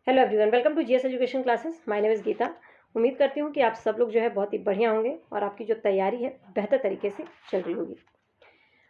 Hello everyone, welcome to GS education classes. My name is Geeta. उम्मीद करती हूँ कि आप सब लोग जो है बहुत ही बढ़िया होंगे और आपकी जो तैयारी है बेहतर तरीके से चल रही होगी।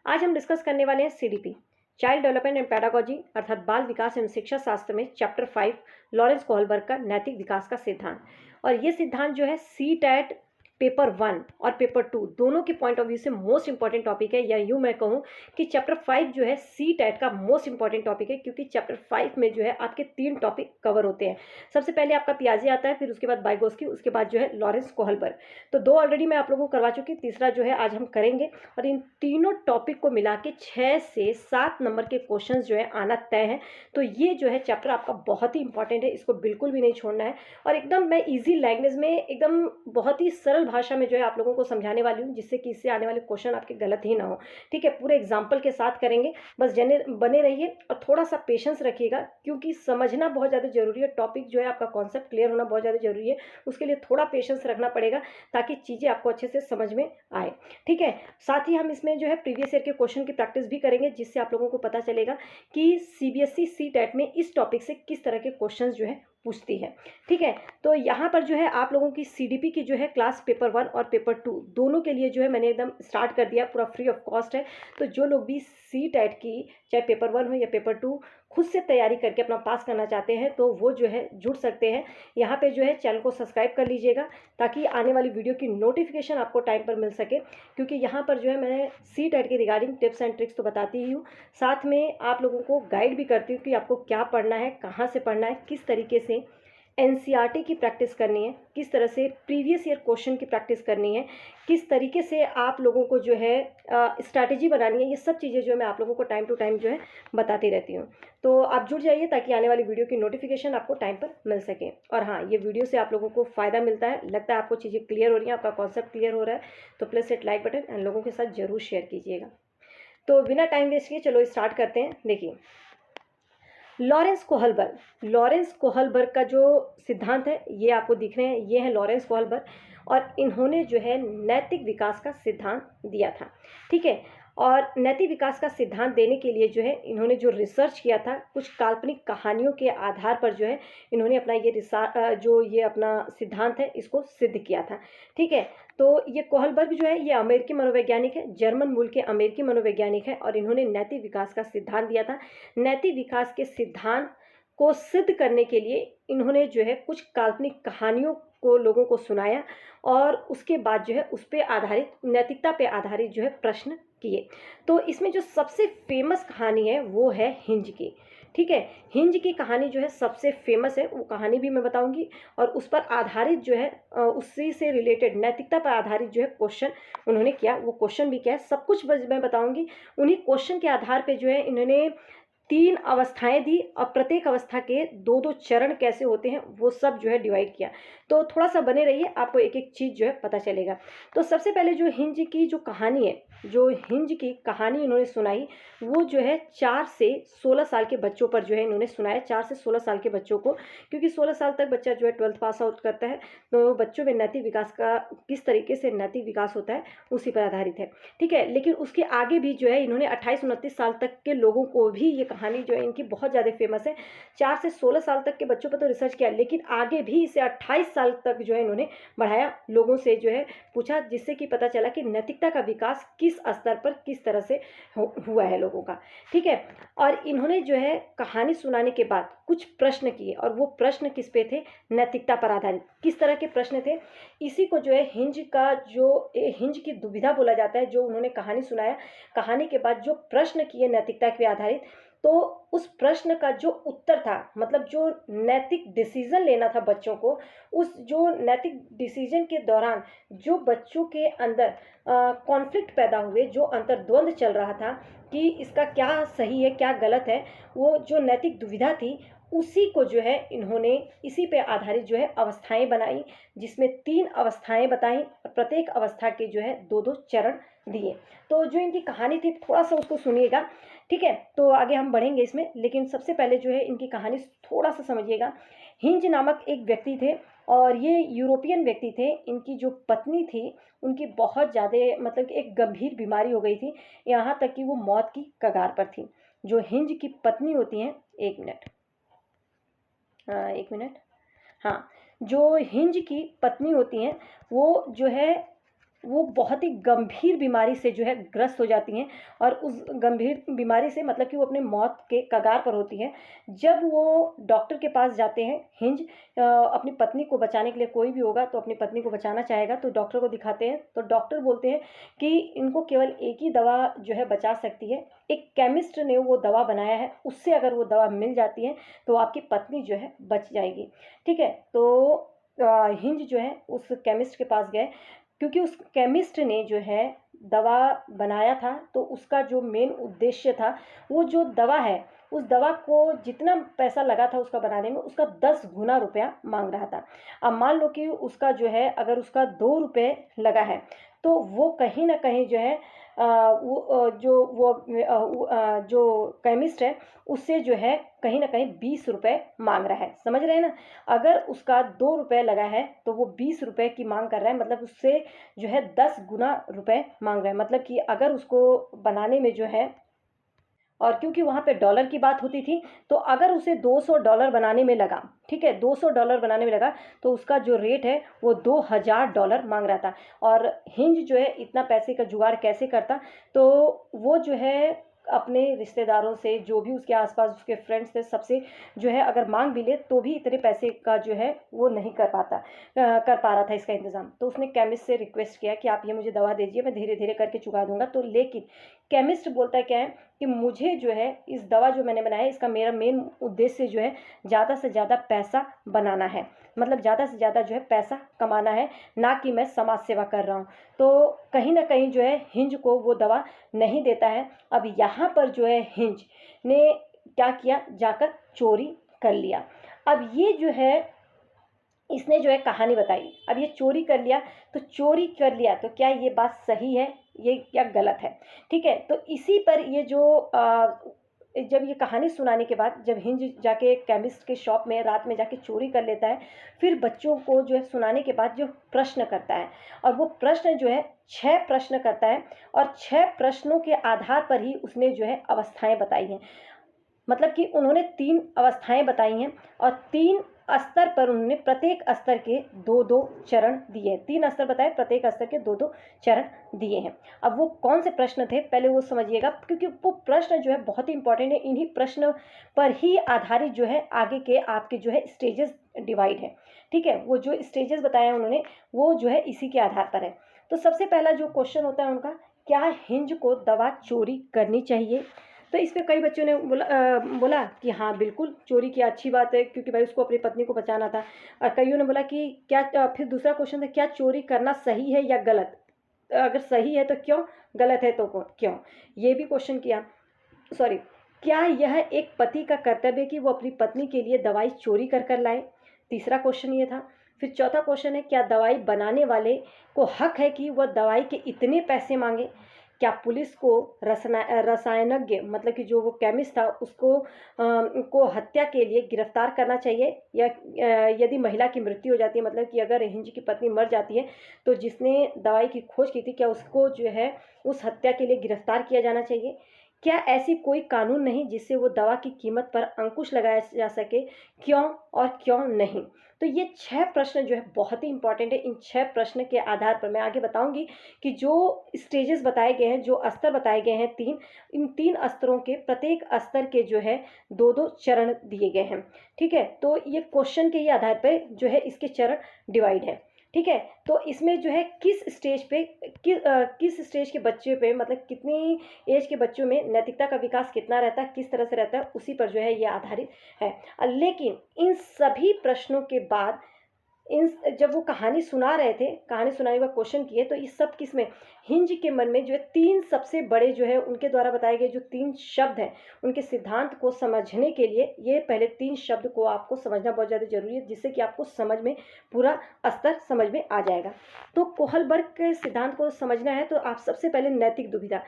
आज हम डिस्कस करने वाले हैं CDP, child development and pedagogy अर्थात बाल विकास एवं शिक्षा शास्त्र में चैप्टर 5 लॉरेंस कोहलबर्ग का नैतिक विकास का सिद्धांत। और ये सिद्धांत जो है सीटैट पेपर 1 और पेपर 2 दोनों के पॉइंट ऑफ व्यू से मोस्ट इंपॉर्टेंट टॉपिक है, या यूँ मैं कहूँ कि चैप्टर 5 जो है सीटैट का मोस्ट इंपॉर्टेंट टॉपिक है, क्योंकि चैप्टर 5 में जो है आपके 3 टॉपिक कवर होते हैं। सबसे पहले आपका पियाजे आता है, फिर उसके बाद वाइगोत्स्की, उसके बाद जो है लॉरेंस कोहलबर्ग। तो 2 ऑलरेडी मैं आप लोगों को करवा चुकी, तीसरा जो है आज हम करेंगे। और इन तीनों टॉपिक को मिला के 6 से 7 नंबर के क्वेश्चन जो है आना तय है। तो ये जो है चैप्टर आपका बहुत ही इंपॉर्टेंट है, इसको बिल्कुल भी नहीं छोड़ना है। और एकदम मैं ईजी लैंग्वेज में, एकदम बहुत ही सरल भाषा में जो है आप लोगों को समझाने वाली हूँ, जिससे कि इससे आने वाले क्वेश्चन आपके गलत ही ना हो। ठीक है, पूरे एग्जाम्पल के साथ करेंगे, बस बने रहिए और थोड़ा सा पेशेंस रखिएगा, क्योंकि समझना बहुत ज़्यादा जरूरी है। टॉपिक जो है आपका कॉन्सेप्ट क्लियर होना बहुत ज़्यादा जरूरी है, उसके लिए थोड़ा पेशेंस रखना पड़ेगा ताकि चीज़ें आपको अच्छे से समझ में आए। ठीक है, साथ ही हम इसमें जो है प्रीवियस ईयर के क्वेश्चन की प्रैक्टिस भी करेंगे, जिससे आप लोगों को पता चलेगा कि सीबीएसई सीटेट में इस टॉपिक से किस तरह के क्वेश्चन जो है पूछती है। ठीक है, तो यहाँ पर जो है आप लोगों की सीडीपी की जो है क्लास पेपर 1 और पेपर 2 दोनों के लिए जो है मैंने एकदम स्टार्ट कर दिया, पूरा फ्री ऑफ कॉस्ट है। तो जो लोग भी सीटेट की चाहे पेपर 1 हो या पेपर 2 खुद से तैयारी करके अपना पास करना चाहते हैं, तो वो जो है जुड़ सकते हैं। यहाँ पे जो है चैनल को सब्सक्राइब कर लीजिएगा, ताकि आने वाली वीडियो की नोटिफिकेशन आपको टाइम पर मिल सके। क्योंकि यहाँ पर जो है मैं सीटेट के रिगार्डिंग टिप्स एंड ट्रिक्स तो बताती ही हूँ, साथ में आप लोगों को गाइड भी करती हूँ कि आपको क्या पढ़ना है, कहाँ से पढ़ना है, किस तरीके से एनसीईआरटी की प्रैक्टिस करनी है, किस तरह से प्रीवियस ईयर क्वेश्चन की प्रैक्टिस करनी है, किस तरीके से आप लोगों को जो है स्ट्रैटेजी बनानी है। ये सब चीज़ें जो है मैं आप लोगों को टाइम टू टाइम जो है बताती रहती हूँ। तो आप जुड़ जाइए ताकि आने वाली वीडियो की नोटिफिकेशन आपको टाइम पर मिल सके। और हाँ, ये वीडियो से आप लोगों को फ़ायदा मिलता है, लगता है आपको चीज़ें क्लियर हो रही हैं, आपका कॉन्सेप्ट क्लियर हो रहा है, तो please hit like button and लोगों के साथ जरूर शेयर कीजिएगा। तो बिना टाइम वेस्ट किए चलो स्टार्ट करते हैं। देखिए, लॉरेंस कोहलबर्ग का जो सिद्धांत है ये आपको दिख रहे हैं, ये है लॉरेंस कोहलबर्ग। और इन्होंने जो है नैतिक विकास का सिद्धांत दिया था। ठीक है, और नैतिक विकास का सिद्धांत देने के लिए जो है इन्होंने जो रिसर्च किया था, कुछ काल्पनिक कहानियों के आधार पर जो है इन्होंने अपना ये अपना सिद्धांत है इसको सिद्ध किया था। ठीक है, तो ये कोहलबर्ग जो है ये अमेरिकी मनोवैज्ञानिक है, जर्मन मूल के अमेरिकी मनोवैज्ञानिक है, और इन्होंने नैतिक विकास का सिद्धांत दिया था। नैतिक विकास के सिद्धांत को सिद्ध करने के लिए इन्होंने जो है कुछ काल्पनिक कहानियों को लोगों को सुनाया, और उसके बाद जो है उस पर आधारित, नैतिकता पे आधारित जो है प्रश्न किए। तो इसमें जो सबसे फेमस कहानी है वो है हिंज की। ठीक है, हिंज की कहानी जो है सबसे फेमस है, वो कहानी भी मैं बताऊंगी, और उस पर आधारित जो है उसी से रिलेटेड नैतिकता पर आधारित जो है क्वेश्चन उन्होंने किया। वो क्वेश्चन भी क्या है सब कुछ मैं बताऊंगी। उन्हीं क्वेश्चन के आधार पे जो है इन्होंने 3 अवस्थाएं दी, और प्रत्येक अवस्था के 2-2 चरण कैसे होते हैं वो सब जो है डिवाइड किया। तो थोड़ा सा बने रहिए, आपको एक एक चीज़ जो है पता चलेगा। तो सबसे पहले जो हिंज की जो कहानी है, जो हिंज की कहानी इन्होंने सुनाई, वो जो है 4 से 16 साल के बच्चों पर जो है इन्होंने सुनाया। 4 से 16 साल के बच्चों को, क्योंकि 16 साल तक बच्चा जो है 12th पास आउट करता है, तो बच्चों में नैतिक विकास का किस तरीके से नैतिक विकास होता है उसी पर आधारित है। ठीक है, लेकिन उसके आगे भी जो है इन्होंने 28-29 साल तक के लोगों को भी, ये कहानी जो है इनकी बहुत ज़्यादा फेमस है। 4 से 16 साल तक के बच्चों पर तो रिसर्च किया, लेकिन आगे भी इसे 28 साल तक जो है इन्होंने बढ़ाया, लोगों से जो है पूछा, जिससे कि पता चला कि नैतिकता का विकास किस स्तर पर किस तरह से हुआ है लोगों का। ठीक है, और इन्होंने जो है कहानी सुनाने के बाद कुछ प्रश्न किए, और वो प्रश्न किस पे थे? नैतिकता पर आधारित। किस तरह के प्रश्न थे? इसी को जो है हिंज की दुविधा बोला जाता है। जो उन्होंने कहानी सुनाया, कहानी के बाद जो प्रश्न किए नैतिकता पे आधारित, तो उस प्रश्न का जो उत्तर था, मतलब जो नैतिक डिसीजन लेना था बच्चों को, उस जो नैतिक डिसीजन के दौरान जो बच्चों के अंदर कॉन्फ्लिक्ट पैदा हुए, जो अंतर्द्वंद चल रहा था कि इसका क्या सही है क्या गलत है, वो जो नैतिक दुविधा थी, उसी को जो है इन्होंने इसी पे आधारित जो है अवस्थाएं बनाई, जिसमें 3 अवस्थाएं बताई, प्रत्येक अवस्था के जो है 2-2 चरण दिए। तो जो इनकी कहानी थी थोड़ा सा उसको सुनिएगा। ठीक है, तो आगे हम बढ़ेंगे इसमें, लेकिन सबसे पहले जो है इनकी कहानी थोड़ा सा समझिएगा। हिंज नामक एक व्यक्ति थे, और ये यूरोपियन व्यक्ति थे। इनकी जो पत्नी थी उनकी बहुत ज़्यादा, मतलब एक गंभीर बीमारी हो गई थी, यहाँ तक कि वो मौत की कगार पर थी। जो हिंज की पत्नी होती हैं, 1 मिनट, एक मिनट। हाँ, जो हिंज की पत्नी होती हैं वो जो है वो बहुत ही गंभीर बीमारी से जो है ग्रस्त हो जाती हैं, और उस गंभीर बीमारी से मतलब कि वो अपने मौत के कगार पर होती हैं। जब वो डॉक्टर के पास जाते हैं, हिंज अपनी पत्नी को बचाने के लिए, कोई भी होगा तो अपनी पत्नी को बचाना चाहेगा तो डॉक्टर को दिखाते हैं, तो डॉक्टर बोलते हैं कि इनको केवल एक ही दवा जो है बचा सकती है। एक केमिस्ट ने वो दवा बनाया है, उससे अगर वो दवा मिल जाती है तो आपकी पत्नी जो है बच जाएगी। ठीक है, तो हिंज जो है उस केमिस्ट के पास गए, क्योंकि उस केमिस्ट ने जो है दवा बनाया था, तो उसका जो मेन उद्देश्य था, वो जो दवा है उस दवा को जितना पैसा लगा था उसका बनाने में, उसका 10 गुना रुपया मांग रहा था। अब मान लो कि उसका जो है अगर उसका 2 रुपये लगा है, तो वो कहीं ना कहीं जो है जो केमिस्ट है उससे जो है कहीं ना कहीं 20 रुपये मांग रहा है। समझ रहे हैं ना? अगर उसका 2 रुपये लगा है तो वो 20 रुपये की मांग कर रहा है, मतलब उससे जो है 10 गुना रुपए मांग रहा है। मतलब कि अगर उसको बनाने में जो है, और क्योंकि वहाँ पे डॉलर की बात होती थी, तो अगर उसे $200 बनाने में लगा, ठीक है, $200 बनाने में लगा, तो उसका जो रेट है वो $2000 मांग रहा था। और हिंज जो है इतना पैसे का जुगाड़ कैसे करता, तो वो जो है अपने रिश्तेदारों से, जो भी उसके आसपास उसके फ्रेंड्स थे, सबसे जो है अगर मांग भी ले तो भी इतने पैसे का जो है वो नहीं कर पा रहा था इसका इंतज़ाम। तो उसने केमिस्ट से रिक्वेस्ट किया कि आप ये मुझे दवा दीजिए, मैं धीरे धीरे करके चुका दूंगा। तो लेकिन केमिस्ट बोलता है क्या है कि मुझे जो है इस दवा जो मैंने बनाया, इसका मेरा मेन उद्देश्य जो है ज़्यादा से ज़्यादा पैसा बनाना है, मतलब ज़्यादा से ज़्यादा जो है पैसा कमाना है, ना कि मैं समाज सेवा कर रहा हूँ। तो कहीं ना कहीं जो है हिंज को वो दवा नहीं देता है। अब यहाँ पर जो है हिंज ने क्या किया, जाकर चोरी कर लिया। अब ये जो है इसने जो है कहानी बताई, अब ये चोरी कर लिया, तो चोरी कर लिया तो क्या ये बात सही है, ये क्या गलत है? ठीक है, तो इसी पर ये जो जब ये कहानी सुनाने के बाद, जब हिंज जाके केमिस्ट के शॉप में रात में जाके चोरी कर लेता है, फिर बच्चों को जो है सुनाने के बाद जो प्रश्न करता है, और वो प्रश्न जो है 6 प्रश्न करता है, और 6 प्रश्नों के आधार पर ही उसने जो है अवस्थाएं बताई हैं। मतलब कि उन्होंने 3 अवस्थाएं बताई हैं, और 3 स्तर पर उन्होंने प्रत्येक स्तर के 2-2 चरण दिए हैं। 3 स्तर बताए, प्रत्येक स्तर के 2-2 चरण दिए हैं। अब वो कौन से प्रश्न थे पहले वो समझिएगा, क्योंकि वो प्रश्न जो है बहुत ही इंपॉर्टेंट है। इन्हीं प्रश्न पर ही आधारित जो है आगे के आपके जो है स्टेजेस डिवाइड है। ठीक है, वो जो स्टेजेस बताए हैं उन्होंने, वो जो है इसी के आधार पर है। तो सबसे पहला जो क्वेश्चन होता है उनका, क्या हिंज को दवा चोरी करनी चाहिए? तो इस पे कई बच्चों ने बोला कि हाँ बिल्कुल चोरी किया, अच्छी बात है, क्योंकि भाई उसको अपनी पत्नी को बचाना था। और कईयों ने बोला कि क्या, फिर दूसरा क्वेश्चन था, क्या चोरी करना सही है या गलत? अगर सही है तो क्यों, गलत है तो क्यों? ये भी क्वेश्चन किया। सॉरी, क्या यह एक पति का कर्तव्य है कि वो अपनी पत्नी के लिए दवाई चोरी कर कर लाए? तीसरा क्वेश्चन ये था। फिर चौथा क्वेश्चन है, क्या दवाई बनाने वाले को हक है कि वह दवाई के इतने पैसे मांगे? क्या पुलिस को रसायनज्ञ मतलब कि जो वो केमिस्ट था उसको को हत्या के लिए गिरफ्तार करना चाहिए, या यदि महिला की मृत्यु हो जाती है, मतलब कि अगर हिंज की पत्नी मर जाती है, तो जिसने दवाई की खोज की थी, क्या उसको जो है उस हत्या के लिए गिरफ्तार किया जाना चाहिए? क्या ऐसी कोई कानून नहीं जिससे वो दवा की कीमत पर अंकुश लगाया जा सके? क्यों और क्यों नहीं? तो ये 6 प्रश्न जो है बहुत ही इंपॉर्टेंट है। इन 6 प्रश्न के आधार पर मैं आगे बताऊंगी कि जो स्टेजेस बताए गए हैं, जो स्तर बताए गए हैं 3, इन 3 स्तरों के प्रत्येक स्तर के जो है 2-2 चरण दिए गए हैं। ठीक है, तो ये क्वेश्चन के ही आधार पर जो है इसके चरण डिवाइड है। ठीक है, तो इसमें जो है किस स्टेज पे किस स्टेज के बच्चे पे, मतलब कितनी एज के बच्चों में नैतिकता का विकास कितना रहता है, किस तरह से रहता है, उसी पर जो है ये आधारित है। लेकिन इन सभी प्रश्नों के बाद इन जब वो कहानी सुना रहे थे, कहानी सुनाने का क्वेश्चन किए, तो इस सब किस में, हिंज के मन में जो है 3 सबसे बड़े जो है उनके द्वारा बताए गए जो 3 शब्द हैं, उनके सिद्धांत को समझने के लिए ये पहले 3 शब्द को आपको समझना बहुत ज़्यादा जरूरी है, जिससे कि आपको समझ में पूरा स्तर समझ में आ जाएगा। तो कोहलबर्ग के सिद्धांत को समझना है तो आप सबसे पहले नैतिक दुविधा,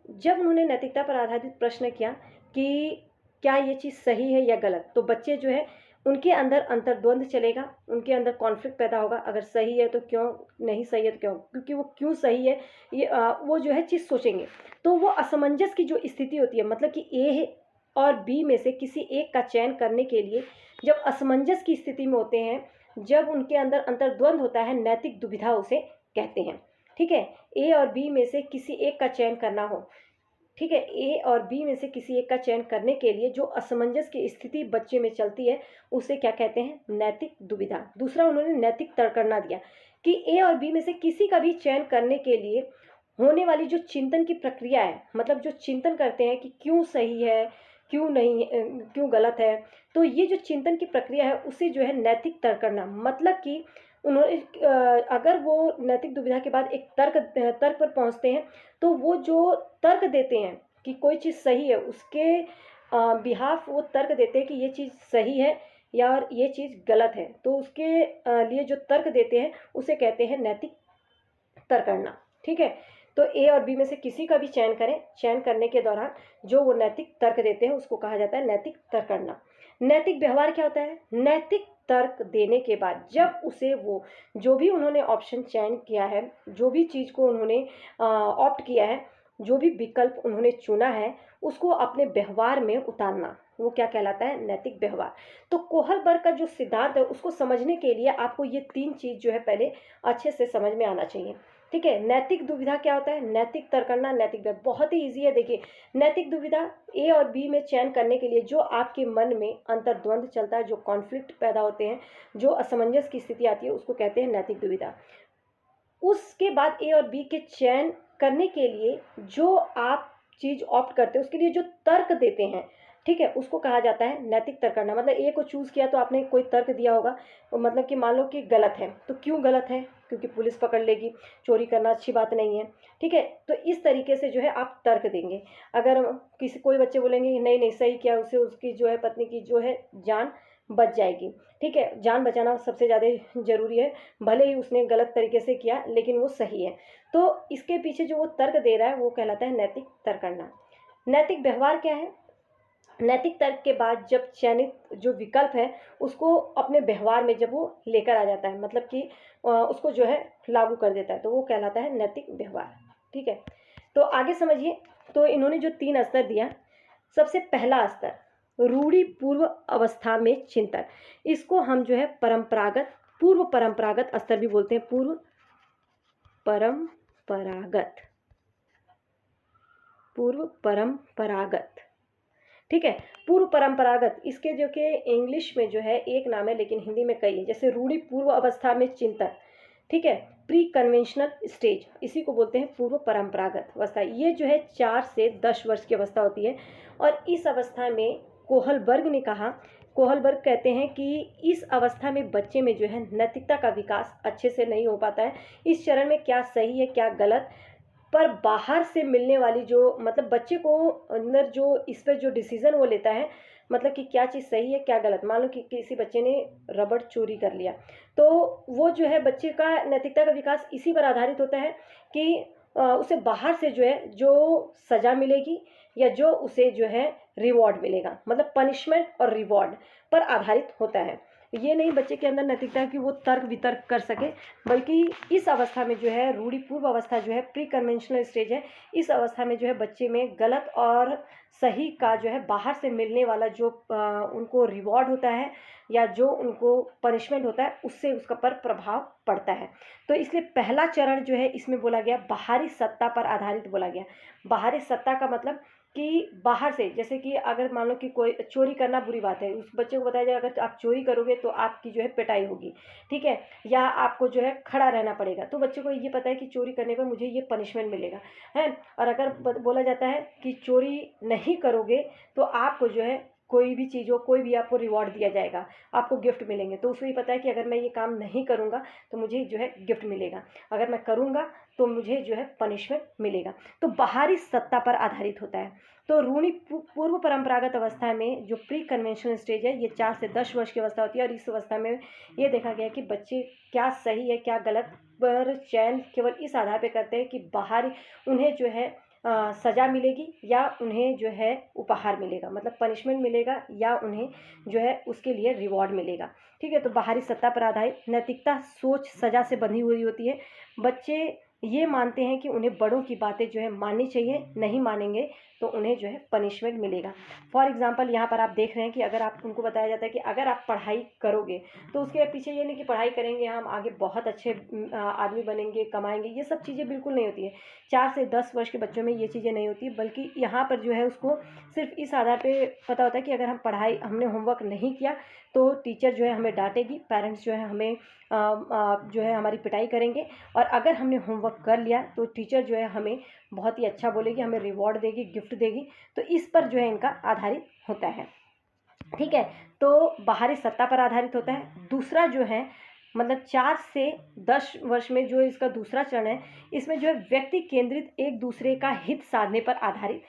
जब उन्होंने नैतिकता पर आधारित प्रश्न किया कि क्या ये चीज़ सही है या गलत, तो बच्चे जो है उनके अंदर अंतर्द्वंद चलेगा, उनके अंदर कॉन्फ्लिक्ट पैदा होगा, अगर सही है तो क्यों, नहीं सही है तो क्यों, क्योंकि वो क्यों सही है ये वो जो है चीज़ सोचेंगे, तो वो असमंजस की जो स्थिति होती है, मतलब कि ए है और बी में से किसी एक का चयन करने के लिए जब असमंजस की स्थिति में होते हैं, जब उनके अंदर अंतर्द्वंद होता है, नैतिक दुविधा उसे कहते हैं। ठीक है, ए और बी में से किसी एक का चयन करना हो, ठीक है, ए और बी में से किसी एक का चयन करने के लिए जो असमंजस की स्थिति बच्चे में चलती है उसे क्या कहते हैं? नैतिक दुविधा। दूसरा उन्होंने नैतिक तर्कना दिया कि ए और बी में से किसी का भी चयन करने के लिए होने वाली जो चिंतन की प्रक्रिया है, मतलब जो चिंतन करते हैं कि क्यों सही है, क्यों नहीं, क्यों गलत है, तो ये जो चिंतन की प्रक्रिया है उसे जो है नैतिक तर्क करना, मतलब कि उन्होंने अगर वो नैतिक दुविधा के बाद एक तर्क पर पहुंचते हैं, तो वो जो तर्क देते हैं कि कोई चीज़ सही है, उसके बिहाफ वो तर्क देते हैं कि ये चीज़ सही है या ये चीज़ गलत है, तो उसके लिए जो तर्क देते हैं उसे कहते हैं नैतिक तर्क करना। ठीक है, तो ए और बी में से किसी का भी चयन करें, चयन करने के दौरान जो वो नैतिक तर्क देते हैं उसको कहा जाता है नैतिक तर्क करना। नैतिक व्यवहार क्या होता है? नैतिक तर्क देने के बाद जब उसे वो जो भी उन्होंने ऑप्शन चयन किया है, जो भी चीज़ को उन्होंने ऑप्ट किया है, जो भी विकल्प उन्होंने चुना है, उसको अपने व्यवहार में उतारना, वो क्या कहलाता है? नैतिक व्यवहार। तो कोहलबर्ग का जो सिद्धांत है उसको समझने के लिए आपको ये 3 चीज़ जो है पहले अच्छे से समझ में आना चाहिए। ठीक है, नैतिक दुविधा क्या होता है? नैतिक तर्क करना, नैतिक व्यवहार बहुत ही ईजी है। देखिए, नैतिक दुविधा ए और बी में चयन करने के लिए जो आपके मन में अंतर्द्वंद चलता है, जो कॉन्फ्लिक्ट पैदा होते हैं, जो असमंजस की स्थिति आती है, उसको कहते हैं नैतिक दुविधा। उसके बाद ए और बी के चयन करने के लिए जो आप चीज़ ऑप्ट करते हैं उसके लिए जो तर्क देते हैं, ठीक है, उसको कहा जाता है नैतिक तर्क करना। मतलब ए को चूज़ किया तो आपने कोई तर्क दिया होगा, मतलब कि मान लो कि गलत है, तो क्यों गलत है? क्योंकि पुलिस पकड़ लेगी, चोरी करना अच्छी बात नहीं है। ठीक है, तो इस तरीके से जो है आप तर्क देंगे। अगर कोई बच्चे बोलेंगे कि नहीं नहीं सही किया, उससे उसकी जो है पत्नी की जो है जान बच जाएगी। ठीक है, जान बचाना सबसे ज़्यादा ज़रूरी है, भले ही उसने गलत तरीके से किया लेकिन वो सही है। तो इसके पीछे जो वो तर्क दे रहा है वो कहलाता है नैतिक तर्क करना। नैतिक व्यवहार क्या है? नैतिक तर्क के बाद जब चयनित जो विकल्प है उसको अपने व्यवहार में जब वो लेकर आ जाता है, मतलब कि उसको जो है लागू कर देता है, तो वो कहलाता है नैतिक व्यवहार। ठीक है, तो आगे समझिए। तो इन्होंने जो 3 स्तर दिया, सबसे पहला स्तर रूढ़ि पूर्व अवस्था में चिंतन, इसको हम जो है परंपरागत, पूर्व परंपरागत स्तर भी बोलते हैं। पूर्व परंपरागत, पूर्व परंपरागत। ठीक है, पूर्व परंपरागत, इसके जो कि इंग्लिश में जो है एक नाम है लेकिन हिंदी में कई है, जैसे रूढ़ि पूर्व अवस्था में चिंतन। ठीक है, प्री कन्वेंशनल स्टेज, इसी को बोलते हैं पूर्व परंपरागत अवस्था। ये जो है 4 से 10 वर्ष की अवस्था होती है और इस अवस्था में कोहलबर्ग ने कहा, कोहलबर्ग कहते हैं कि इस अवस्था में बच्चे में जो है नैतिकता का विकास अच्छे से नहीं हो पाता है। इस चरण में क्या सही है क्या गलत पर बाहर से मिलने वाली जो, मतलब बच्चे को अंदर जो इस पर जो डिसीजन वो लेता है, मतलब कि क्या चीज़ सही है क्या गलत। मान लो कि किसी बच्चे ने रबड़ चोरी कर लिया, तो वो जो है बच्चे का नैतिकता का विकास इसी पर आधारित होता है कि उसे बाहर से जो है जो सज़ा मिलेगी या जो उसे जो है रिवॉर्ड मिलेगा, मतलब पनिशमेंट और रिवॉर्ड पर आधारित होता है। ये नहीं बच्चे के अंदर नैतिकता कि वो तर्क वितर्क कर सके, बल्कि इस अवस्था में जो है रूढ़ि पूर्व अवस्था जो है प्री कन्वेंशनल स्टेज है, इस अवस्था में जो है बच्चे में गलत और सही का जो है बाहर से मिलने वाला जो उनको रिवॉर्ड होता है या जो उनको पनिशमेंट होता है उससे उसका पर प्रभाव पड़ता है। तो इसलिए पहला चरण जो है इसमें बोला गया बाहरी सत्ता पर आधारित बोला गया। बाहरी सत्ता का मतलब कि बाहर से, जैसे कि अगर मान लो कि कोई चोरी करना बुरी बात है, उस बच्चे को बताया जाए अगर आप चोरी करोगे तो आपकी जो है पिटाई होगी, ठीक है, या आपको जो है खड़ा रहना पड़ेगा, तो बच्चे को ये पता है कि चोरी करने पर मुझे ये पनिशमेंट मिलेगा है। और अगर बोला जाता है कि चोरी नहीं करोगे तो आपको जो है कोई भी चीज़ हो, कोई भी आपको रिवॉर्ड दिया जाएगा, आपको गिफ्ट मिलेंगे, तो उसको ये पता है कि अगर मैं ये काम नहीं करूँगा तो मुझे जो है गिफ्ट मिलेगा, अगर मैं करूँगा तो मुझे जो है पनिशमेंट मिलेगा। तो बाहरी सत्ता पर आधारित होता है। तो रूढ़ि पूर्व परंपरागत अवस्था में जो प्री कन्वेंशनल स्टेज है ये 4 से 10 वर्ष की अवस्था होती है और इस अवस्था में ये देखा गया कि बच्चे क्या सही है क्या गलत पर चयन केवल इस आधार पर करते हैं कि बाहर उन्हें जो है सज़ा मिलेगी या उन्हें जो है उपहार मिलेगा, मतलब पनिशमेंट मिलेगा या उन्हें जो है उसके लिए रिवॉर्ड मिलेगा। ठीक है, तो बाहरी सत्ता पर आधारित नैतिकता सोच सज़ा से बंधी हुई होती है। बच्चे ये मानते हैं कि उन्हें बड़ों की बातें जो है माननी चाहिए, नहीं मानेंगे तो उन्हें जो है पनिशमेंट मिलेगा। फॉर एग्जांपल यहाँ पर आप देख रहे हैं कि अगर आप उनको बताया जाता है कि अगर आप पढ़ाई करोगे तो उसके पीछे ये नहीं कि पढ़ाई करेंगे हम आगे बहुत अच्छे आदमी बनेंगे, कमाएंगे, ये सब चीज़ें बिल्कुल नहीं होती है। 4 से 10 वर्ष के बच्चों में ये चीज़ें नहीं होती, बल्कि यहाँ पर जो है उसको सिर्फ इस आधार पे पता होता है कि अगर हम हमने होमवर्क नहीं किया तो टीचर जो है हमें डांटेगी, पेरेंट्स जो है हमें जो है हमारी पिटाई करेंगे, और अगर हमने होमवर्क कर लिया तो टीचर जो है हमें बहुत ही अच्छा बोलेगी, हमें रिवॉर्ड देगी, गिफ्ट देगी। तो इस पर जो है इनका आधारित होता है। ठीक है, तो बाहरी सत्ता पर आधारित होता है। दूसरा जो है मतलब 4 से 10 वर्ष में जो इसका दूसरा चरण है, इसमें जो है व्यक्ति केंद्रित एक दूसरे का हित साधने पर आधारित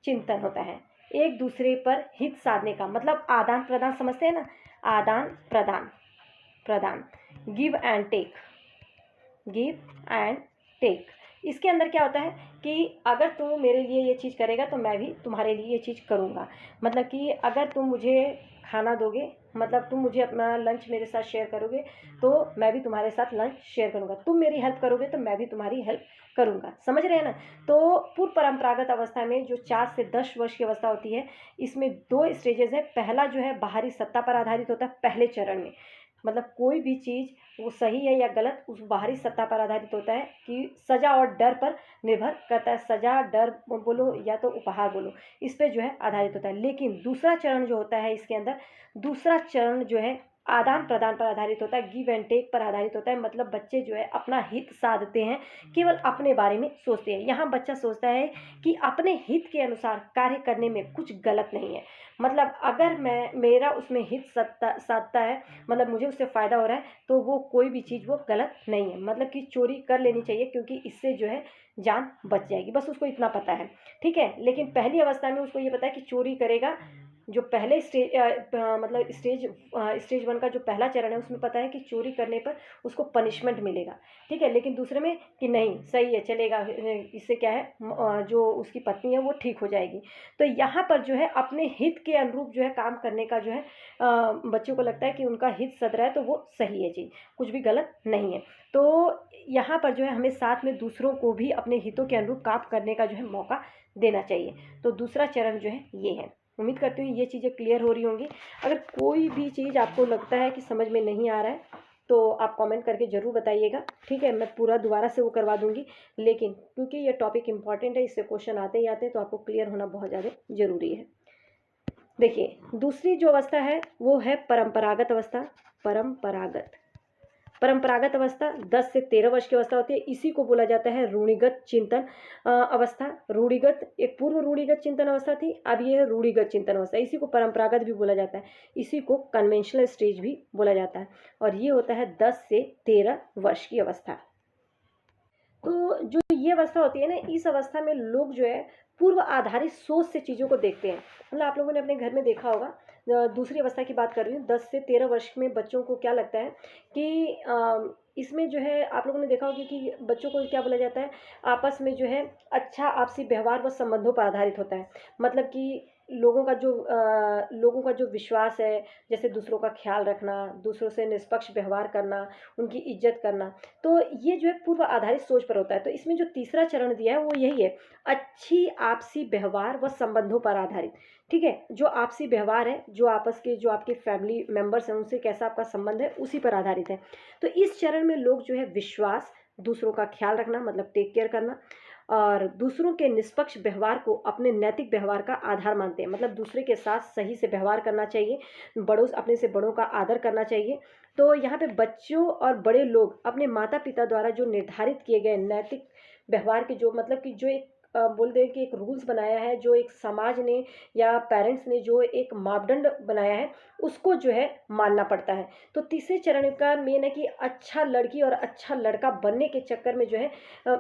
चिंतन होता है। एक दूसरे पर हित साधने का मतलब आदान प्रदान, समझते हैं ना, आदान प्रदान, प्रदान, give and take, give and take. इसके अंदर क्या होता है कि अगर तुम मेरे लिए ये चीज़ करेगा तो मैं भी तुम्हारे लिए ये चीज़ करूँगा। मतलब कि अगर तुम मुझे खाना दोगे, मतलब तुम मुझे अपना लंच मेरे साथ शेयर करोगे तो मैं भी तुम्हारे साथ लंच शेयर करूँगा, तुम मेरी हेल्प करोगे तो मैं भी तुम्हारी हेल्प करूँगा। समझ रहे हैं ना। तो पूर्व परंपरागत अवस्था में जो 4 से 10 वर्ष की अवस्था होती है, इसमें 2 स्टेजेस है। पहला जो है बाहरी सत्ता पर आधारित होता है पहले चरण में, मतलब कोई भी चीज़ वो सही है या गलत उस बाहरी सत्ता पर आधारित होता है कि सज़ा और डर पर निर्भर करता है। सज़ा, डर बोलो या तो उपहार बोलो, इस पे जो है आधारित होता है। लेकिन दूसरा चरण जो होता है इसके अंदर, दूसरा चरण जो है आदान प्रदान पर आधारित होता है, गिव एंड टेक पर आधारित होता है। मतलब बच्चे जो है अपना हित साधते हैं, केवल अपने बारे में सोचते हैं। यहाँ बच्चा सोचता है कि अपने हित के अनुसार कार्य करने में कुछ गलत नहीं है। मतलब अगर मेरा उसमें हित साधता है, मतलब मुझे उससे फ़ायदा हो रहा है, तो वो कोई भी चीज़ वो गलत नहीं है। मतलब कि चोरी कर लेनी चाहिए क्योंकि इससे जो है जान बच जाएगी, बस उसको इतना पता है। ठीक है, लेकिन पहली अवस्था में उसको ये पता है कि चोरी करेगा, जो पहले मतलब स्टेज 1 का जो पहला चरण है उसमें पता है कि चोरी करने पर उसको पनिशमेंट मिलेगा। ठीक है, लेकिन दूसरे में कि नहीं सही है, चलेगा, इससे क्या है जो उसकी पत्नी है वो ठीक हो जाएगी। तो यहाँ पर जो है अपने हित के अनुरूप जो है काम करने का जो है बच्चों को लगता है कि उनका हित सध रहा है तो वो सही है चीज़, कुछ भी गलत नहीं है। तो यहाँ पर जो है हमें साथ में दूसरों को भी अपने हितों के अनुरूप काम करने का जो है मौका देना चाहिए। तो दूसरा चरण जो है ये है। उम्मीद करती हूँ ये चीज़ें क्लियर हो रही होंगी। अगर कोई भी चीज़ आपको लगता है कि समझ में नहीं आ रहा है तो आप कमेंट करके ज़रूर बताइएगा। ठीक है, मैं पूरा दोबारा से वो करवा दूँगी, लेकिन क्योंकि ये टॉपिक इम्पॉर्टेंट है, इससे क्वेश्चन आते ही आते हैं, तो आपको क्लियर होना बहुत ज़्यादा ज़रूरी है। देखिए दूसरी जो अवस्था है वो है परंपरागत अवस्था। परंपरागत अवस्था 10 से 13 वर्ष की अवस्था होती है। इसी को बोला जाता है रूढ़िगत चिंतन अवस्था। रूढ़िगत, एक पूर्व रूढ़िगत चिंतन अवस्था थी, अब ये है रूढ़िगत चिंतन अवस्था। इसी को परंपरागत भी बोला जाता है, इसी को कन्वेंशनल स्टेज भी बोला जाता है, और ये होता है 10 से 13 वर्ष की अवस्था। तो जो ये अवस्था होती है ना, इस अवस्था में लोग जो है पूर्व आधारित सोच से चीज़ों को देखते हैं। मतलब आप लोगों ने अपने घर में देखा होगा, दूसरी अवस्था की बात कर रही हूँ, 10 से 13 वर्ष में बच्चों को क्या लगता है कि इसमें जो है आप लोगों ने देखा होगा कि बच्चों को क्या बोला जाता है, आपस में जो है अच्छा आपसी व्यवहार व संबंधों पर आधारित होता है। मतलब कि लोगों का जो विश्वास है, जैसे दूसरों का ख्याल रखना, दूसरों से निष्पक्ष व्यवहार करना, उनकी इज्जत करना, तो ये जो है पूर्व आधारित सोच पर होता है। तो इसमें जो तीसरा चरण दिया है वो यही है, अच्छी आपसी व्यवहार व संबंधों पर आधारित। ठीक है, जो आपसी व्यवहार है, जो आपस के जो आपके फैमिली मेंबर्स हैं उनसे कैसा आपका संबंध है, उसी पर आधारित है। तो इस चरण में लोग जो है विश्वास, दूसरों का ख्याल रखना मतलब टेक केयर करना, और दूसरों के निष्पक्ष व्यवहार को अपने नैतिक व्यवहार का आधार मानते हैं। मतलब दूसरे के साथ सही से व्यवहार करना चाहिए, अपने से बड़ों का आदर करना चाहिए। तो यहाँ पे बच्चों और बड़े लोग अपने माता पिता द्वारा जो निर्धारित किए गए नैतिक व्यवहार के जो मतलब कि जो एक बोल दें कि एक रूल्स बनाया है, जो एक समाज ने या पेरेंट्स ने जो एक मापदंड बनाया है, उसको जो है मानना पड़ता है। तो तीसरे चरण का मेन है कि अच्छा लड़की और अच्छा लड़का बनने के चक्कर में जो है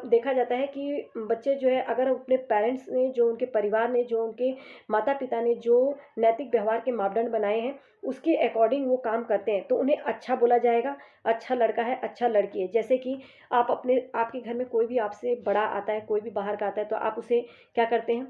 देखा जाता है कि बच्चे जो है अगर अपने पेरेंट्स ने, जो उनके परिवार ने, जो उनके माता पिता ने जो नैतिक व्यवहार के मापदंड बनाए हैं उसके अकॉर्डिंग वो काम करते हैं तो उन्हें अच्छा बोला जाएगा, अच्छा लड़का है, अच्छा लड़की है। जैसे कि आपके घर में कोई भी आपसे बड़ा आता है, कोई भी बाहर का आता है, तो आप उसे क्या करते हैं,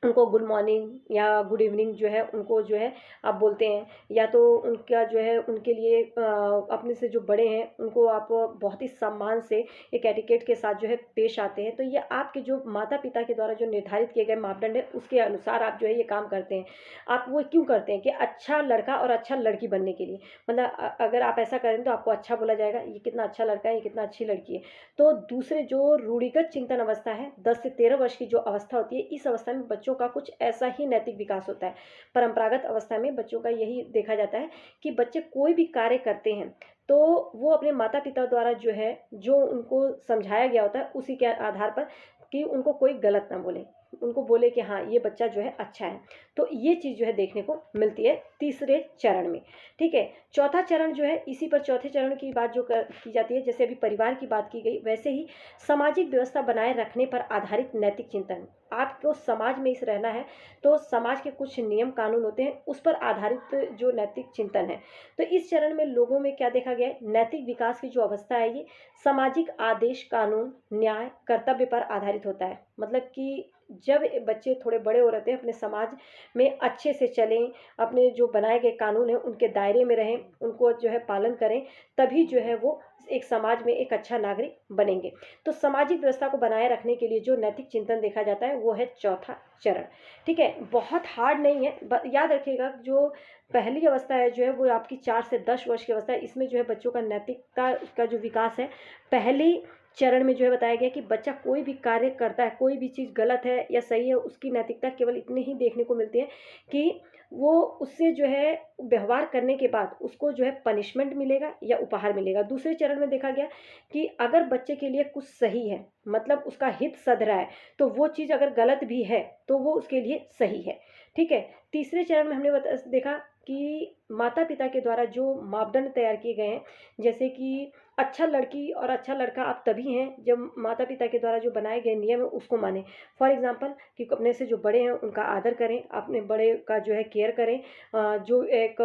उनको गुड मॉर्निंग या गुड इवनिंग जो है उनको जो है आप बोलते हैं, या तो उनका जो है उनके लिए अपने से जो बड़े हैं उनको आप बहुत ही सम्मान से एक एटिकेट के साथ जो है पेश आते हैं। तो ये आपके जो माता पिता के द्वारा जो निर्धारित किए गए मापदंड है उसके अनुसार आप जो है ये काम करते हैं। आप वो क्यों करते हैं कि अच्छा लड़का और अच्छा लड़की बनने के लिए, मतलब अगर आप ऐसा करें तो आपको अच्छा बोला जाएगा, ये कितना अच्छा लड़का है, ये कितना अच्छी लड़की है। तो दूसरे जो रूढ़िगत चिंतन अवस्था है 10 से 13 वर्ष की जो अवस्था होती है, इस अवस्था में बच्चों का कुछ ऐसा ही नैतिक विकास होता है। परंपरागत अवस्था में बच्चों का यही देखा जाता है कि बच्चे कोई भी कार्य करते हैं तो वो अपने माता पिता द्वारा जो है जो उनको समझाया गया होता है उसी के आधार पर कि उनको कोई गलत ना बोले, उनको बोले कि हाँ ये बच्चा जो है अच्छा है। तो ये चीज़ जो है देखने को मिलती है तीसरे चरण में। ठीक है, चौथा चरण जो है इसी पर चौथे चरण की बात जो की जाती है, जैसे अभी परिवार की बात की गई वैसे ही सामाजिक व्यवस्था बनाए रखने पर आधारित नैतिक चिंतन। आपको समाज में इस रहना है तो समाज के कुछ नियम कानून होते हैं उस पर आधारित जो नैतिक चिंतन है। तो इस चरण में लोगों में क्या देखा गया है, नैतिक विकास की जो अवस्था है ये सामाजिक आदेश कानून न्याय कर्तव्य पर आधारित होता है। मतलब कि जब बच्चे थोड़े बड़े हो रहते हैं अपने समाज में अच्छे से चलें, अपने जो बनाए गए कानून हैं उनके दायरे में रहें, उनको जो है पालन करें, तभी जो है वो एक समाज में एक अच्छा नागरिक बनेंगे। तो सामाजिक व्यवस्था को बनाए रखने के लिए जो नैतिक चिंतन देखा जाता है वो है चौथा चरण। ठीक है, बहुत हार्ड नहीं है, याद रखिएगा जो पहली अवस्था है जो है वो आपकी 4 से 10 वर्ष की अवस्था है, इसमें जो है बच्चों का नैतिकता का जो विकास है पहले चरण में जो है बताया गया कि बच्चा कोई भी कार्य करता है, कोई भी चीज़ गलत है या सही है, उसकी नैतिकता केवल इतनी ही देखने को मिलती है कि वो उससे जो है व्यवहार करने के बाद उसको जो है पनिशमेंट मिलेगा या उपहार मिलेगा। दूसरे चरण में देखा गया कि अगर बच्चे के लिए कुछ सही है, मतलब उसका हित सध रहा है, तो वो चीज़ अगर गलत भी है तो वो उसके लिए सही है। ठीक है, तीसरे चरण में हमने देखा कि माता पिता के द्वारा जो मापदंड तैयार किए गए हैं, जैसे कि अच्छा लड़की और अच्छा लड़का आप तभी हैं जब माता पिता के द्वारा जो बनाए गए नियम है उसको माने। फॉर एग्जांपल कि अपने से जो बड़े हैं उनका आदर करें, अपने बड़े का जो है केयर करें, जो एक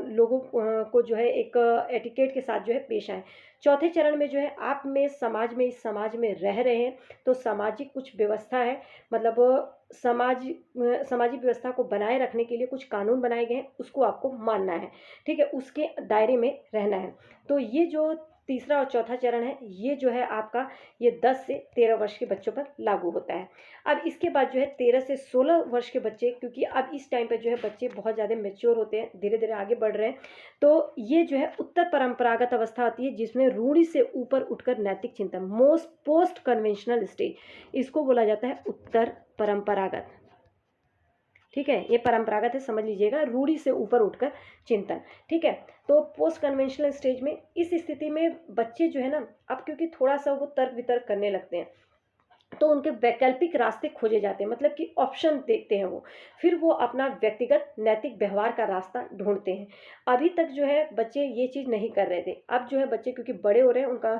लोगों को जो है एक एटिकेट के साथ जो है पेश आएँ। चौथे चरण में जो है आप में समाज में इस समाज में रह रहे हैं तो सामाजिक कुछ व्यवस्था है, मतलब सामाजिक व्यवस्था को बनाए रखने के लिए कुछ कानून बनाए गए हैं उसको आपको मानना है। ठीक है, उसके दायरे में रहना है। तो ये जो तीसरा और चौथा चरण है ये जो है आपका ये 10 से 13 वर्ष के बच्चों पर लागू होता है। अब इसके बाद जो है 13 से 16 वर्ष के बच्चे, क्योंकि अब इस टाइम पे जो है बच्चे बहुत ज़्यादा मैच्योर होते हैं, धीरे धीरे आगे बढ़ रहे हैं, तो ये जो है उत्तर परंपरागत अवस्था आती है जिसमें रूढ़ि से ऊपर उठकर नैतिक चिंतन, मोस्ट पोस्ट कन्वेंशनल स्टेज, इसको बोला जाता है उत्तर परंपरागत। ठीक है, ये परंपरागत है, समझ लीजिएगा, रूढ़ि से ऊपर उठकर चिंतन। ठीक है, तो पोस्ट कन्वेंशनल स्टेज में इस स्थिति में बच्चे जो है ना अब क्योंकि थोड़ा सा वो तर्क वितर्क करने लगते हैं तो उनके वैकल्पिक रास्ते खोजे जाते हैं, मतलब कि ऑप्शन देखते हैं वो, फिर वो अपना व्यक्तिगत नैतिक व्यवहार का रास्ता ढूंढते हैं। अभी तक जो है बच्चे ये चीज़ नहीं कर रहे थे, अब जो है बच्चे क्योंकि बड़े हो रहे हैं, उनका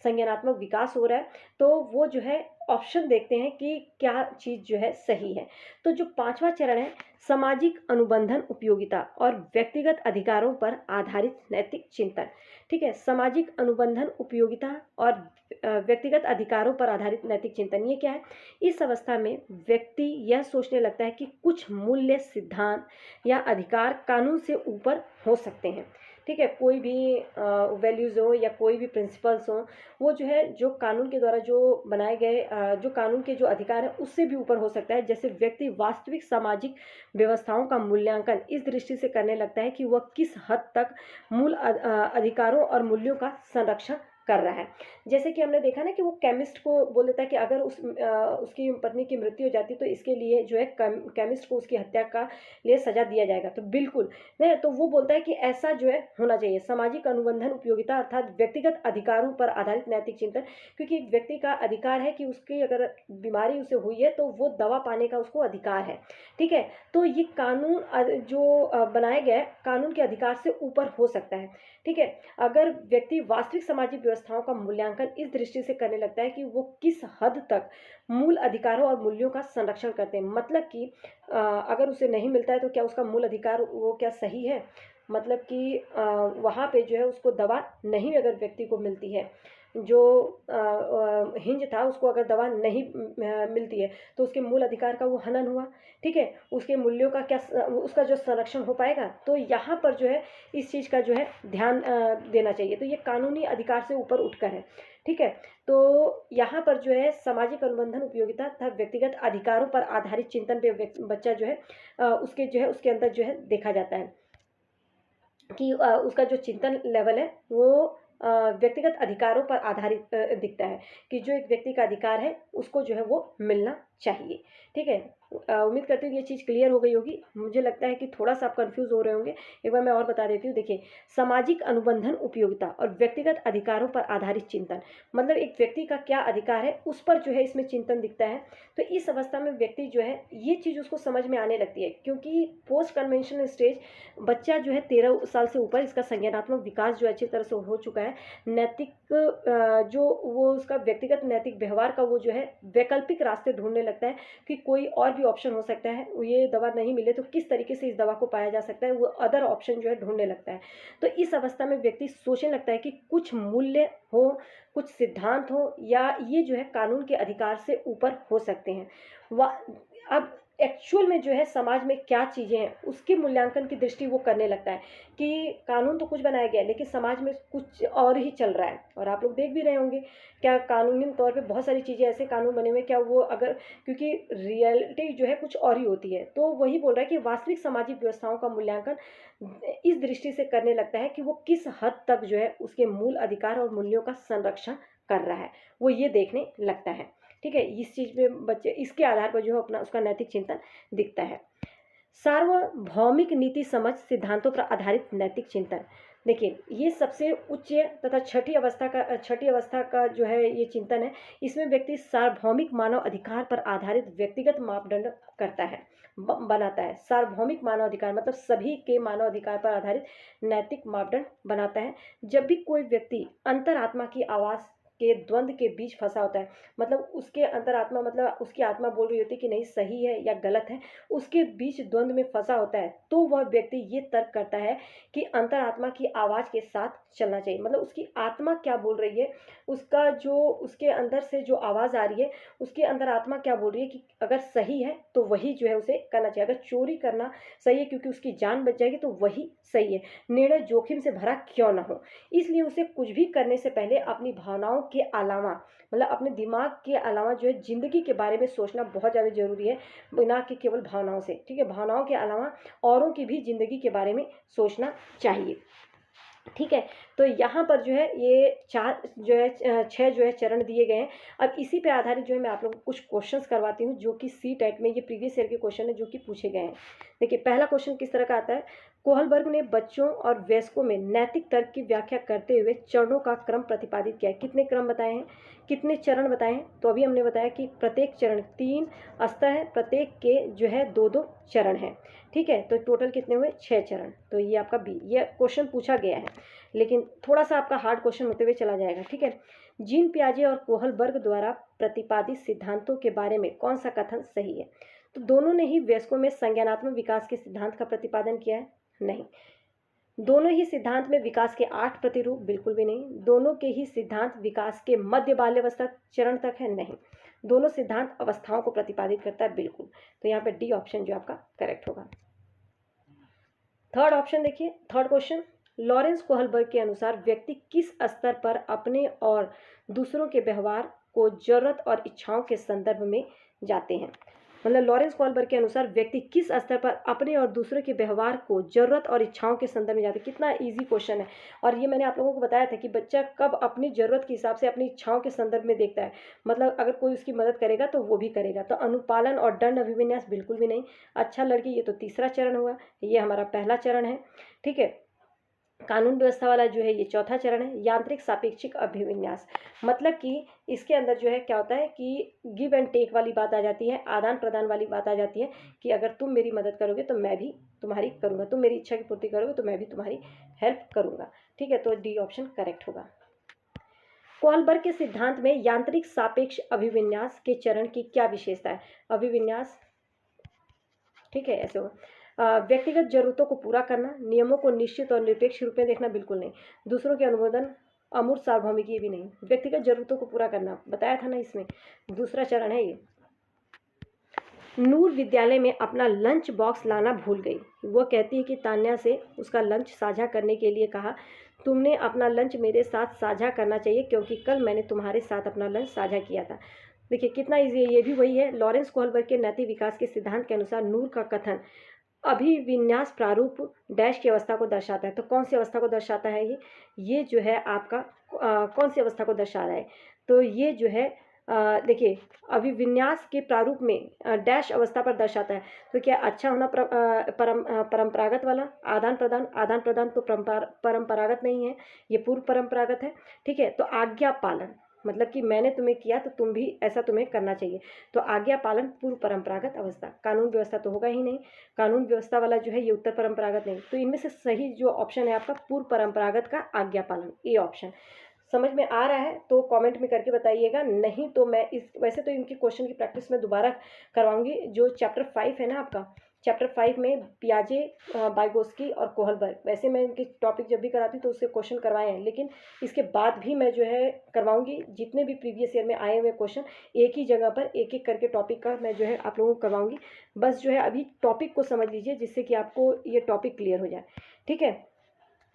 संज्ञानात्मक विकास हो रहा है, तो वो जो है ऑप्शन देखते हैं कि क्या चीज़ जो है सही है। तो जो पांचवा चरण है सामाजिक अनुबंधन उपयोगिता और व्यक्तिगत अधिकारों पर आधारित नैतिक चिंतन। ठीक है, सामाजिक अनुबंधन उपयोगिता और व्यक्तिगत अधिकारों पर आधारित नैतिक चिंतन, ये क्या है, इस अवस्था में व्यक्ति यह सोचने लगता है कि कुछ मूल्य सिद्धांत या अधिकार कानून से ऊपर हो सकते हैं। ठीक है, कोई भी वैल्यूज़ हो या कोई भी प्रिंसिपल्स हो, वो जो है जो कानून के द्वारा जो बनाए गए जो कानून के जो अधिकार है उससे भी ऊपर हो सकता है। जैसे व्यक्ति वास्तविक सामाजिक व्यवस्थाओं का मूल्यांकन इस दृष्टि से करने लगता है कि वह किस हद तक मूल अधिकारों और मूल्यों का संरक्षण कर रहा है। जैसे कि हमने देखा ना कि वो केमिस्ट को बोल देता है कि अगर उसकी पत्नी की मृत्यु हो जाती तो इसके लिए जो है केमिस्ट को उसकी हत्या का लिए सजा दिया जाएगा, तो बिल्कुल नहीं, तो वो बोलता है कि ऐसा जो है होना चाहिए। सामाजिक अनुबंधन उपयोगिता अर्थात व्यक्तिगत अधिकारों पर आधारित नैतिक चिंतन, क्योंकि एक व्यक्ति का अधिकार है कि उसकी अगर बीमारी उसे हुई है तो वो दवा पाने का उसको अधिकार है। ठीक है, तो ये कानून जो बनाया गया है कानून के अधिकार से ऊपर हो सकता है। ठीक है, अगर व्यक्ति वास्तविक सामाजिक व्यवस्थाओं का मूल्यांकन इस दृष्टि से करने लगता है कि वो किस हद तक मूल अधिकारों और मूल्यों का संरक्षण करते हैं, मतलब कि अगर उसे नहीं मिलता है तो क्या उसका मूल अधिकार वो क्या सही है, मतलब कि वहाँ पे जो है उसको दवा नहीं अगर व्यक्ति को मिलती है जो हिंज था उसको अगर दवा नहीं मिलती है तो उसके मूल अधिकार का वो हनन हुआ, ठीक है, उसके मूल्यों का क्या उसका जो संरक्षण हो पाएगा। तो यहाँ पर जो है इस चीज़ का जो है ध्यान देना चाहिए। तो ये कानूनी अधिकार से ऊपर उठकर है, ठीक है। तो यहाँ पर जो है सामाजिक अनुबंधन उपयोगिता तथा व्यक्तिगत अधिकारों पर आधारित चिंतन पे बच्चा जो है उसके जो है उसके अंदर जो है देखा जाता है कि उसका जो चिंतन लेवल है वो व्यक्तिगत अधिकारों पर आधारित दिखता है कि जो एक व्यक्ति का अधिकार है उसको जो है वो मिलना चाहिए, ठीक है। उम्मीद करती हूँ ये चीज़ क्लियर हो गई होगी। मुझे लगता है कि थोड़ा सा आप कंफ्यूज हो रहे होंगे। एक बार मैं और बता देती हूँ। देखिए, सामाजिक अनुबंधन उपयोगिता और व्यक्तिगत अधिकारों पर आधारित चिंतन, मतलब एक व्यक्ति का क्या अधिकार है उस पर जो है इसमें चिंतन दिखता है। तो इस अवस्था में व्यक्ति जो है ये चीज़ उसको समझ में आने लगती है, क्योंकि पोस्ट कन्वेंशनल स्टेज बच्चा जो है 13 साल से ऊपर, इसका संज्ञानात्मक विकास जो अच्छी तरह से हो चुका है। नैतिक जो वो उसका व्यक्तिगत नैतिक व्यवहार का वो जो है वैकल्पिक रास्ते ढूंढने लगता है कि कोई और भी ऑप्शन हो सकता है, ये दवा नहीं मिले तो किस तरीके से इस दवा को पाया जा सकता है, वो अदर ऑप्शन जो है ढूंढने लगता है। तो इस अवस्था में व्यक्ति सोचने लगता है कि कुछ मूल्य हो, कुछ सिद्धांत हो, या ये जो है कानून के अधिकार से ऊपर हो सकते हैं। अब एक्चुअल में जो है समाज में क्या चीज़ें हैं उसके मूल्यांकन की दृष्टि वो करने लगता है कि कानून तो कुछ बनाया गया है लेकिन समाज में कुछ और ही चल रहा है। और आप लोग देख भी रहे होंगे क्या कानूनी तौर पे बहुत सारी चीज़ें ऐसे कानून बने हुए, क्या वो अगर, क्योंकि रियलिटी जो है कुछ और ही होती है। तो वही बोल रहा है कि वास्तविक सामाजिक व्यवस्थाओं का मूल्यांकन इस दृष्टि से करने लगता है कि वो किस हद तक जो है उसके मूल अधिकार और मूल्यों का संरक्षण कर रहा है, वो ये देखने लगता है, ठीक है। इस चीज़ में बच्चे इसके आधार पर जो है अपना उसका नैतिक चिंतन दिखता है। सार्वभौमिक नीति समझ सिद्धांतों पर आधारित नैतिक चिंतन, देखिए ये सबसे उच्च तथा छठी अवस्था का जो है ये चिंतन है। इसमें व्यक्ति सार्वभौमिक मानव अधिकार पर आधारित व्यक्तिगत मापदंड करता है, बनाता है। सार्वभौमिक मानव अधिकार मतलब सभी के मानव अधिकार पर आधारित नैतिक मापदंड बनाता है। जब भी कोई व्यक्ति अंतरात्मा की आवाज़ के द्वंद्व के बीच फंसा होता है, मतलब उसके अंतरात्मा, मतलब उसकी आत्मा बोल रही होती है कि नहीं सही है या गलत है, उसके बीच द्वंद्व में फंसा होता है, तो वह व्यक्ति ये तर्क करता है कि अंतरात्मा की आवाज़ के साथ चलना चाहिए। मतलब उसकी आत्मा क्या बोल रही है, उसका जो उसके अंदर से जो आवाज़ आ रही है, उसके अंदर आत्मा क्या बोल रही है कि अगर सही है तो वही जो है उसे करना चाहिए। अगर चोरी करना सही है क्योंकि उसकी जान बच जाएगी तो वही सही है, निर्णय जोखिम से भरा क्यों ना हो। इसलिए उसे कुछ भी करने से पहले अपनी भावनाओं के अलावा, मतलब अपने दिमाग के अलावा जो है ज़िंदगी के बारे में सोचना बहुत ज़्यादा ज़रूरी है, बिना कि केवल भावनाओं से, ठीक है। भावनाओं के अलावा औरों की भी ज़िंदगी के बारे में सोचना चाहिए, ठीक है। तो यहाँ पर जो है ये 4 जो है 6 जो है चरण दिए गए हैं। अब इसी पे आधारित जो है मैं आप लोगों को कुछ क्वेश्चंस करवाती हूँ जो कि सीटेट में ये प्रीवियस ईयर के क्वेश्चन है जो कि पूछे गए हैं। देखिए पहला क्वेश्चन किस तरह का आता है। कोहलबर्ग ने बच्चों और वयस्कों में नैतिक तर्क की व्याख्या करते हुए चरणों का क्रम प्रतिपादित किया है। कितने क्रम बताए हैं, कितने चरण बताए हैं? तो अभी हमने बताया कि प्रत्येक चरण 3 स्तर है, प्रत्येक के जो है 2-2 चरण हैं, ठीक है। तो टोटल कितने हुए 6 चरण। तो ये आपका बी, ये क्वेश्चन पूछा गया है लेकिन थोड़ा सा आपका हार्ड क्वेश्चन होते हुए चला जाएगा, ठीक है। जीन पियाजे और कोहलबर्ग द्वारा प्रतिपादित सिद्धांतों के बारे में कौन सा कथन सही है? तो दोनों ने ही वयस्कों में संज्ञानात्मक विकास के सिद्धांत का प्रतिपादन किया है? नहीं। दोनों ही सिद्धांत में विकास के 8 प्रतिरूप? बिल्कुल भी नहीं। दोनों के ही सिद्धांत विकास के मध्य बाल्यावस्था चरण तक है? नहीं। दोनों सिद्धांत अवस्थाओं को प्रतिपादित करता है? बिल्कुल। तो यहाँ पे डी ऑप्शन जो आपका करेक्ट होगा। थर्ड ऑप्शन देखिए, थर्ड क्वेश्चन, लॉरेंस कोहलबर्ग के अनुसार व्यक्ति किस स्तर पर अपने और दूसरों के व्यवहार को जरूरत और इच्छाओं के संदर्भ में जाते हैं? मतलब लॉरेंस कोहलबर्ग के अनुसार व्यक्ति किस स्तर पर अपने और दूसरों के व्यवहार को जरूरत और इच्छाओं के संदर्भ में जाते हैं? कितना इजी क्वेश्चन है। और ये मैंने आप लोगों को बताया था कि बच्चा कब अपनी जरूरत के हिसाब से अपनी इच्छाओं के संदर्भ में देखता है, मतलब अगर कोई उसकी मदद करेगा तो वो भी करेगा। तो अनुपालन और दंड अभिविन्यास बिल्कुल भी नहीं। अच्छा लड़की, ये तो तीसरा चरण हुआ, ये हमारा पहला चरण है, ठीक है। कानून व्यवस्था वाला जो है ये चौथा चरण है। यांत्रिक सापेक्षिक अभिविन्यास, मतलब कि इसके अंदर जो है क्या होता है कि गिव एंड टेक वाली बात आ जाती है, आदान प्रदान वाली बात आ जाती है कि अगर तुम मेरी मदद करोगे तो मैं भी तुम्हारी करूँगा, तुम मेरी इच्छा की पूर्ति करोगे तो मैं भी तुम्हारी हेल्प करूँगा, ठीक है। तो डी ऑप्शन करेक्ट होगा। कोहलबर्ग के सिद्धांत में यांत्रिक सापेक्ष अभिविन्यास के चरण की क्या विशेषता है? अभिविन्यास, ठीक है, ऐसे होगा। व्यक्तिगत जरूरतों को पूरा करना, नियमों को निश्चित और निरपेक्ष रूप में देखना, बिल्कुल नहीं। दूसरों के अनुमोदन अमूर्त सार्वभौमिक ये भी नहीं, व्यक्तिगत जरूरतों को पूरा करना, बताया था ना इसमें, दूसरा चरण है ये। नूर विद्यालय में अपना लंच बॉक्स लाना भूल गई। वो कहती है कि तान्या से उसका लंच साझा करने के लिए कहा, तुमने अपना लंच मेरे साथ साझा करना चाहिए क्योंकि कल मैंने तुम्हारे साथ अपना लंच साझा किया था। देखिए कितना ईजी है, ये भी वही है। लॉरेंस कोहलबर्ग के नैतिक विकास के सिद्धांत के अनुसार नूर का कथन अभिविन्यास प्रारूप डैश की अवस्था को दर्शाता है। तो कौन सी अवस्था को दर्शाता है ये जो है आपका कौन सी अवस्था को दर्शा रहा है, तो ये जो है देखिए अभिविन्यास के प्रारूप में डैश अवस्था पर दर्शाता है। तो क्या अच्छा होना परंपरागत वाला, आदान प्रदान तो परंपरागत नहीं है, ये पूर्व परंपरागत है। ठीक है, तो आज्ञा पालन मतलब कि मैंने तुम्हें किया तो तुम भी ऐसा तुम्हें करना चाहिए, तो आज्ञा पालन पूर्व परंपरागत अवस्था। कानून व्यवस्था तो होगा ही नहीं, कानून व्यवस्था वाला जो है ये उत्तर परंपरागत नहीं। तो इनमें से सही जो ऑप्शन है आपका पूर्व परंपरागत का आज्ञा पालन, ए ऑप्शन। समझ में आ रहा है तो कमेंट में करके बताइएगा, नहीं तो मैं इस वैसे तो इनके क्वेश्चन की प्रैक्टिस में दोबारा करवाऊंगी। जो चैप्टर 5 है ना आपका, चैप्टर 5 में पियाजे, वाइगोत्स्की और कोहलबर्ग, वैसे मैं इनके टॉपिक जब भी कराती तो उससे क्वेश्चन करवाए हैं, लेकिन इसके बाद भी मैं जो है करवाऊंगी जितने भी प्रीवियस ईयर में आए हुए क्वेश्चन, एक ही जगह पर एक एक करके टॉपिक का मैं जो है आप लोगों को करवाऊंगी। बस जो है अभी टॉपिक को समझ लीजिए जिससे कि आपको ये टॉपिक क्लियर हो जाए। ठीक है,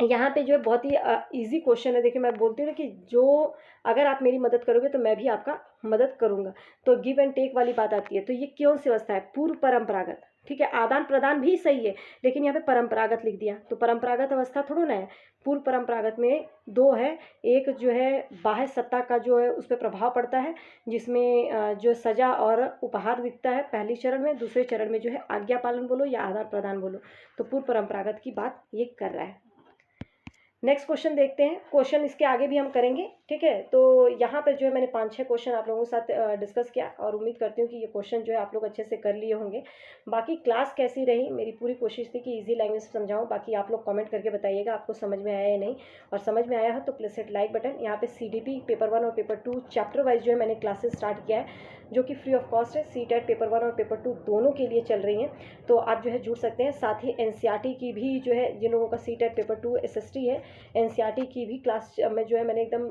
यहाँ पे जो है बहुत ही इजी क्वेश्चन है। देखिए मैं बोलती हूँ ना कि जो अगर आप मेरी मदद करोगे तो मैं भी आपका मदद करूँगा, तो गिव एंड टेक वाली बात आती है। तो ये कौन सी अवस्था है, पूर्व परंपरागत। ठीक है, आदान प्रदान भी सही है लेकिन यहाँ पे परंपरागत लिख दिया, तो परंपरागत अवस्था थोड़ा ना है। पूर्व परंपरागत में दो है, एक जो है बाह्य सत्ता का जो है उस पर प्रभाव पड़ता है, जिसमें जो सजा और उपहार दिखता है पहली चरण में, दूसरे चरण में जो है आज्ञा पालन बोलो या आदान प्रदान बोलो, तो पूर्व परंपरागत की बात ये कर रहा है। नेक्स्ट क्वेश्चन देखते हैं, क्वेश्चन इसके आगे भी हम करेंगे। ठीक है, तो यहाँ पर जो है मैंने 5-6 क्वेश्चन आप लोगों के साथ डिस्कस किया और उम्मीद करती हूँ कि ये क्वेश्चन जो है आप लोग अच्छे से कर लिए होंगे। बाकी क्लास कैसी रही, मेरी पूरी कोशिश थी कि इजी लैंग्वेज में समझाऊँ। बाकी आप लोग कमेंट करके बताइएगा आपको समझ में आया या नहीं, और समझ में आया हो तो प्लीज हिट लाइक बटन। यहाँ पे CDP पेपर 1 और पेपर 2 चैप्टर वाइज जो है मैंने क्लासेस स्टार्ट किया है, जो कि फ्री ऑफ कॉस्ट है। CTET पेपर 1 और पेपर 2 दोनों के लिए चल रही हैं, तो आप जो है जुड़ सकते हैं। साथ ही NCERT की भी जो है, जिन लोगों का CTET पेपर 2 SST है, NCERT की भी क्लास में जो है मैंने एकदम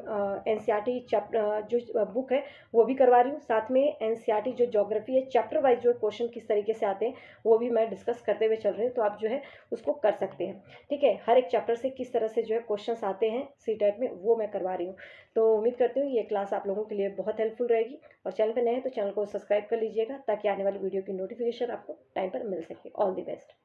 NCERT चैप्टर जो बुक है वो भी करवा रही हूँ। साथ में NCERT जो ज्योग्राफी है चैप्टर वाइज जो क्वेश्चन किस तरीके से आते हैं वो भी मैं डिस्कस करते हुए चल रही हूँ, तो आप जो है उसको कर सकते हैं। ठीक है, हर एक चैप्टर से किस तरह से जो है क्वेश्चंस आते हैं CTET में वो मैं करवा रही हूँ। तो उम्मीद करती हूँ ये क्लास आप लोगों के लिए बहुत हेल्पफुल रहेगी, और चैनल पर नए हैं तो चैनल को सब्सक्राइब कर लीजिएगा ताकि आने वाली वीडियो की नोटिफिकेशन आपको टाइम पर मिल सके। All the best.